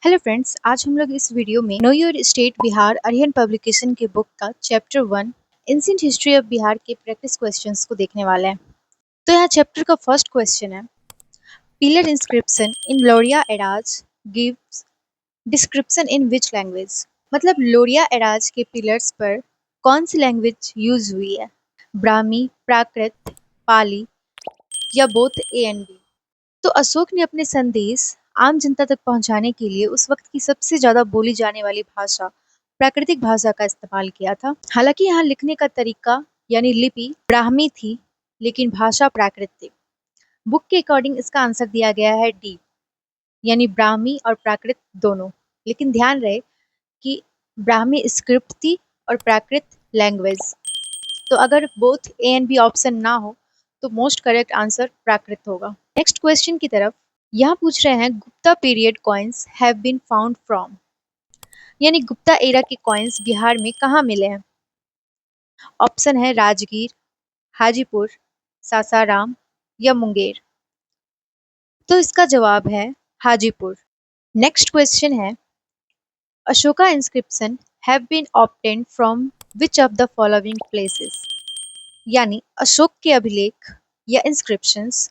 Hello friends, आज हम लोग इस वीडियो में know your state Bihar Arihant publication के बुक का chapter 1 ancient history of Bihar के प्रैक्टिस क्वेश्चंस को देखने वाले हैं। तो यहाँ चैप्टर का फर्स्ट क्वेश्चन है, pillar inscription in Lauriya Areraj gives description in which language. मतलब लोरिया एराज के पिलर्स पर कौन सी लैंग्वेज यूज हुई है, ब्राह्मी, प्राकृत, पाली या बोथ ए एंड बी। तो अशोक ने अपने संदेश आम जनता तक पहुंचाने के लिए उस वक्त की सबसे ज्यादा बोली जाने वाली भाषा प्राकृतिक भाषा का इस्तेमाल किया था। हालांकि यहाँ लिखने का तरीका यानी लिपि ब्राह्मी थी, लेकिन भाषा प्राकृत थी। बुक के अकॉर्डिंग इसका आंसर दिया गया है डी, यानी ब्राह्मी और प्राकृत दोनों। लेकिन ध्यान रहे कि ब्राह्मी स्क्रिप्ट थी और प्राकृत लैंग्वेज। तो अगर both A and B option ना हो तो मोस्ट करेक्ट आंसर प्राकृत होगा। नेक्स्ट क्वेश्चन की तरफ, यहाँ पूछ रहे हैं Gupta period coins have been found from, यानी गुप्ता एरा के कॉइन्स बिहार में कहाँ मिले हैं। ऑप्शन है राजगीर, हाजीपुर, सासाराम या मुंगेर। तो इसका जवाब है हाजीपुर। नेक्स्ट क्वेश्चन है, Ashoka inscription have been obtained from which of the following places, यानी अशोक के अभिलेख या इंस्क्रिप्शंस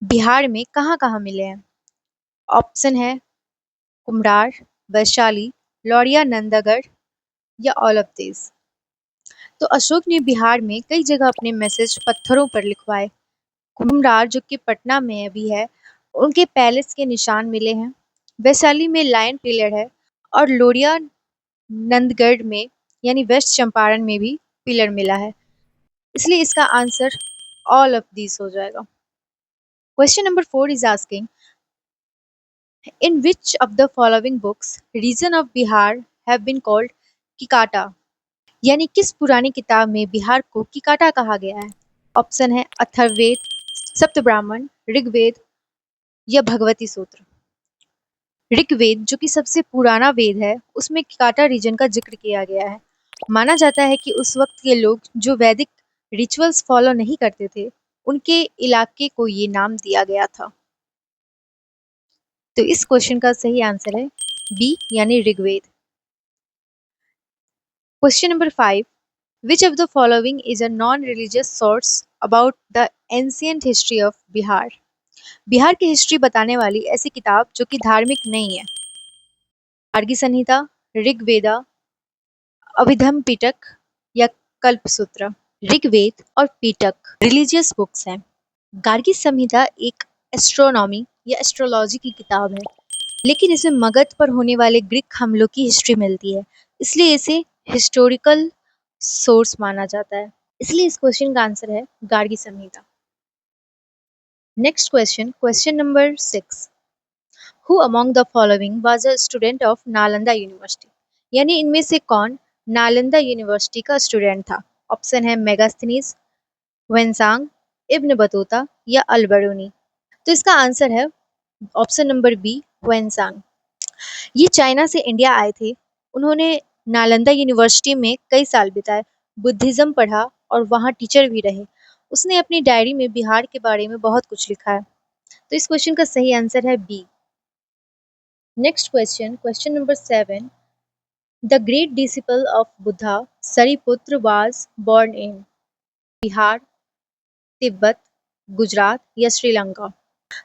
बिहार में कहाँ कहाँ मिले हैं। ऑप्शन है कुम्हरार, वैशाली, लौरिया, नंदागढ़ या ऑल ऑफ दिस। तो अशोक ने बिहार में कई जगह अपने मैसेज पत्थरों पर लिखवाए। कुम्हरार जो कि पटना में अभी है, उनके पैलेस के निशान मिले हैं। वैशाली में लायन पिलर है और लौरिया नंदगढ़ में यानी वेस्ट चंपारण में भी पिलर मिला है। इसलिए इसका आंसर ऑल ऑफ दिस हो जाएगा। Question number 4 is asking, in which of the following books region of Bihar have been called किकाटा, यानी किस पुरानी किताब में बिहार को किकाटा कहा गया है। ऑप्शन है अथर्ववेद, सप्तब्राह्मण, ऋग्वेद या भगवती सूत्र। ऋग्वेद जो कि सबसे पुराना वेद है, उसमें किकाटा रीजन का जिक्र किया गया है। माना जाता है कि उस वक्त के लोग जो वैदिक रिचुअल्स फॉलो नहीं करते थे, उनके इलाके को ये नाम दिया गया था। तो इस क्वेश्चन का सही आंसर है बी, यानी Rigveda. Question number 5, which of the following is a non-religious source about the ancient history of Bihar. Bihar की हिस्ट्री बताने वाली ऐसी किताब जो कि धार्मिक नहीं है। गार्गी संहिता, ऋग्वेदा, अभिधम पिटक या कल्पसूत्र। ऋग्वेद और पिटक रिलीजियस बुक्स हैं। गार्गी संहिता एक एस्ट्रोनॉमी या एस्ट्रोलॉजी की किताब है, लेकिन इसमें मगध पर होने वाले ग्रीक हमलों की हिस्ट्री मिलती है, इसलिए इसे हिस्टोरिकल सोर्स माना जाता है। इसलिए इस क्वेश्चन का आंसर है Gargi Samhita. Next question, question number 6, who among the following was a student of Nalanda university, यानी इनमें से कौन नालंदा यूनिवर्सिटी का स्टूडेंट था। ऑप्शन है मेगास्थनीज, वेंसांग, इब्न बतूता या अल-बरूनी। तो इसका आंसर है ऑप्शन नंबर बी, वेंसांग। ये चाइना से इंडिया आए थे। उन्होंने नालंदा यूनिवर्सिटी में कई साल बिताए, बुद्धिज्म पढ़ा और वहाँ टीचर भी रहे। उसने अपनी डायरी में बिहार के बारे में बहुत कुछ लिखा है। तो इस क्वेश्चन का सही आंसर है B. Next question, question number 7, the great disciple of Buddha Sariputra was born in Bihar, Tibet, Gujarat या श्रीलंका।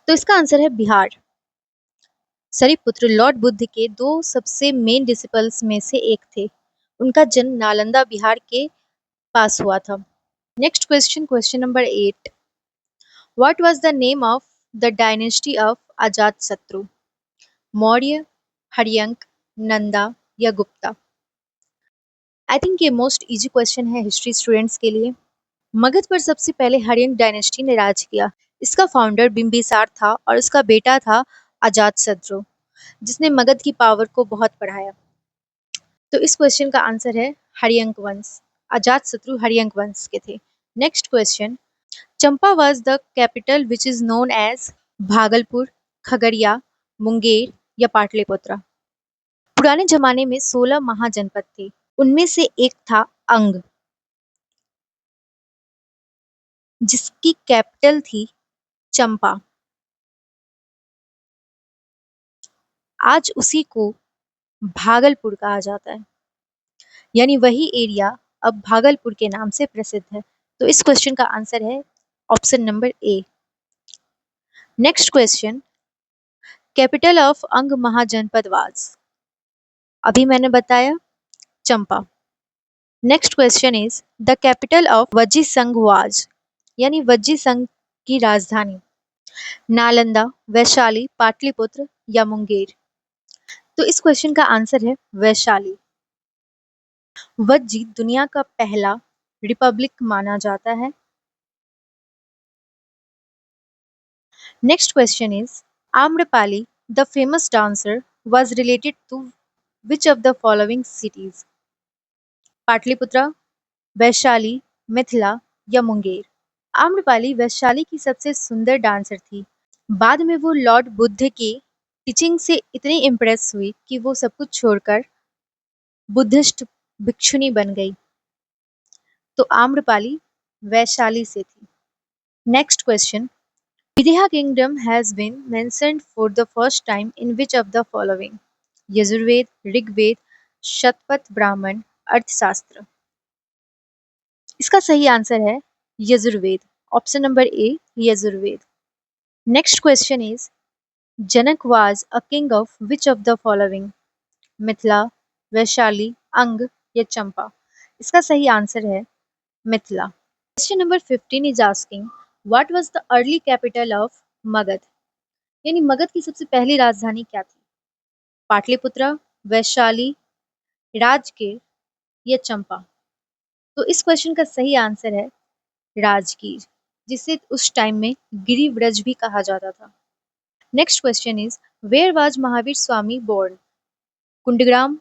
तो इसका आंसर है बिहार। सरिपुत्र लॉर्ड बुद्ध के दो सबसे मेन डिसिपल्स में से एक थे। उनका जन्म नालंदा बिहार के पास हुआ था। Next question, question number 8, what was the name of the dynasty of Ajatashatru, Maurya, Haryanka, Nanda या गुप्ता। आई थिंक ये मोस्ट इजी क्वेश्चन है हिस्ट्री स्टूडेंट्स के लिए। मगध पर सबसे पहले हर्यंक डायनेस्टी ने राज किया। इसका फाउंडर बिंबिसार था और उसका बेटा था अजातशत्रु, जिसने मगध की पावर को बहुत बढ़ाया। तो इस क्वेश्चन का आंसर है हर्यंक वंश। अजातशत्रु हर्यंक वंश के थे। Next question, Champa was the capital which is known as Bhagalpur, Khagaria, Munger या पाटलिपुत्र। पुराने जमाने में 16 महाजनपद थे, उनमें से एक था अंग, जिसकी कैपिटल थी चंपा। आज उसी को भागलपुर कहा जाता है, यानी वही एरिया अब भागलपुर के नाम से प्रसिद्ध है। तो इस क्वेश्चन का आंसर है option number A. Next question, capital of Anga Mahajanapada was. अभी मैंने बताया Champa. Next question is the capital of Vajji Sangh was, यानी वज्जी संघ की राजधानी नालंदा, वैशाली, पाटलिपुत्र या मुंगेर। तो इस क्वेश्चन का आंसर है वैशाली। वज्जी दुनिया का पहला रिपब्लिक माना जाता है। Next question is Amrapali the famous dancer was related to which of the following cities? Pataliputra, Vaishali, Mithila या मुंगेर। आम्रपाली वैशाली की सबसे सुंदर डांसर थी। बाद में वो लॉर्ड बुद्ध के टीचिंग से इतनी इम्प्रेस हुई कि वो सब कुछ छोड़कर बुद्धिस्ट भिक्षुनी बन गई। तो आम्रपाली वैशाली से थी। Next question, Videha kingdom has been mentioned for the first time in which of the following? Yajurveda, Rigveda, Shatapatha Brahmana, Arthashastra. इसका सही आंसर है Yajurveda, option number A Yajurveda. Next question is Janak was a king of which of the following? Mithila, Vaishali, Anga या चंपा। इसका सही आंसर है Mithila. Question number 15 is asking what was the early capital of Magadh, यानी मगध की सबसे पहली राजधानी क्या थी? पाटलिपुत्र, वैशाली, राजगीर या चंपा। तो इस क्वेश्चन का सही आंसर है राजगीर, जिसे उस टाइम में गिरिव्रज भी कहा जाता था। Next question is where was Mahavir Swami born? Kundagram,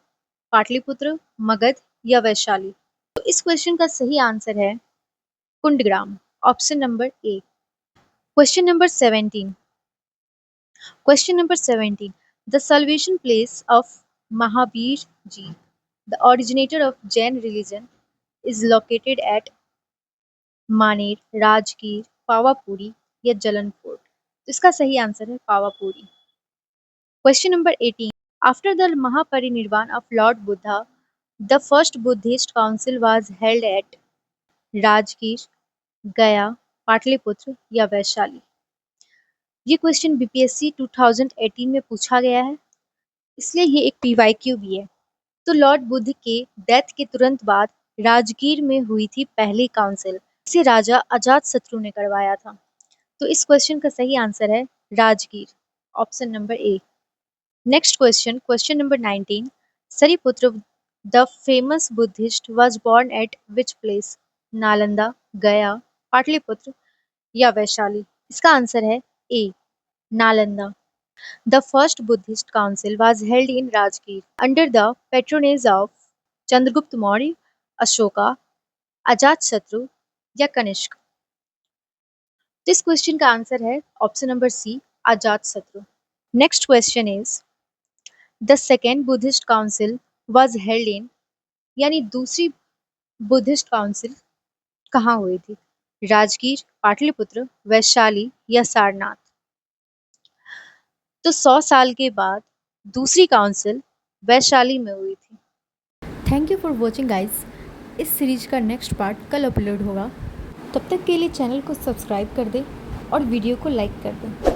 Pataliputra, Magadh या वैशाली। तो इस क्वेश्चन का सही आंसर है Kundagram, option number A. Question number 17। Question number 17, the salvation place of Mahavir Ji, the originator of Jain religion, is located at मानेर, राजगीर, पावापुरी या जलन फोर्ट। तो इसका सही आंसर है Pawapuri. Question number 18, after the Mahaparinirvan of Lord Buddha the first Buddhist council was held at Rajgir, गया, पाटलिपुत्र या वैशाली। ये क्वेश्चन बीपीएससी 2018 में पूछा गया है, इसलिए ये एक पीवाईक्यू भी है। तो लॉर्ड बुद्ध के डेथ के तुरंत बाद राजगीर में हुई थी पहली काउंसिल, इसे राजा अजातशत्रु ने करवाया था। तो इस क्वेश्चन का सही आंसर है Rajgir, option number A. Next question, question number 19, Sariputra the famous Buddhist was born at which place? Nalanda, Gaya, Pataliputra या वैशाली। इसका आंसर है ए Nalanda. The first Buddhist council was held in Rajgir under the patronage of Chandragupta Maurya, Ashoka, Ajatashatru या कनिष्क। तो इस question का answer है option number C Ajatashatru. Next question is the second Buddhist council was held in, यानी दूसरी Buddhist council कहाँ हुई थी? राजगीर, पाटलिपुत्र, वैशाली या सारनाथ। तो 100 साल के बाद दूसरी काउंसिल वैशाली में हुई थी। Thank you for watching guys. इस सीरीज का नेक्स्ट पार्ट कल अपलोड होगा। तब तक के लिए चैनल को सब्सक्राइब कर दें और वीडियो को लाइक कर दें।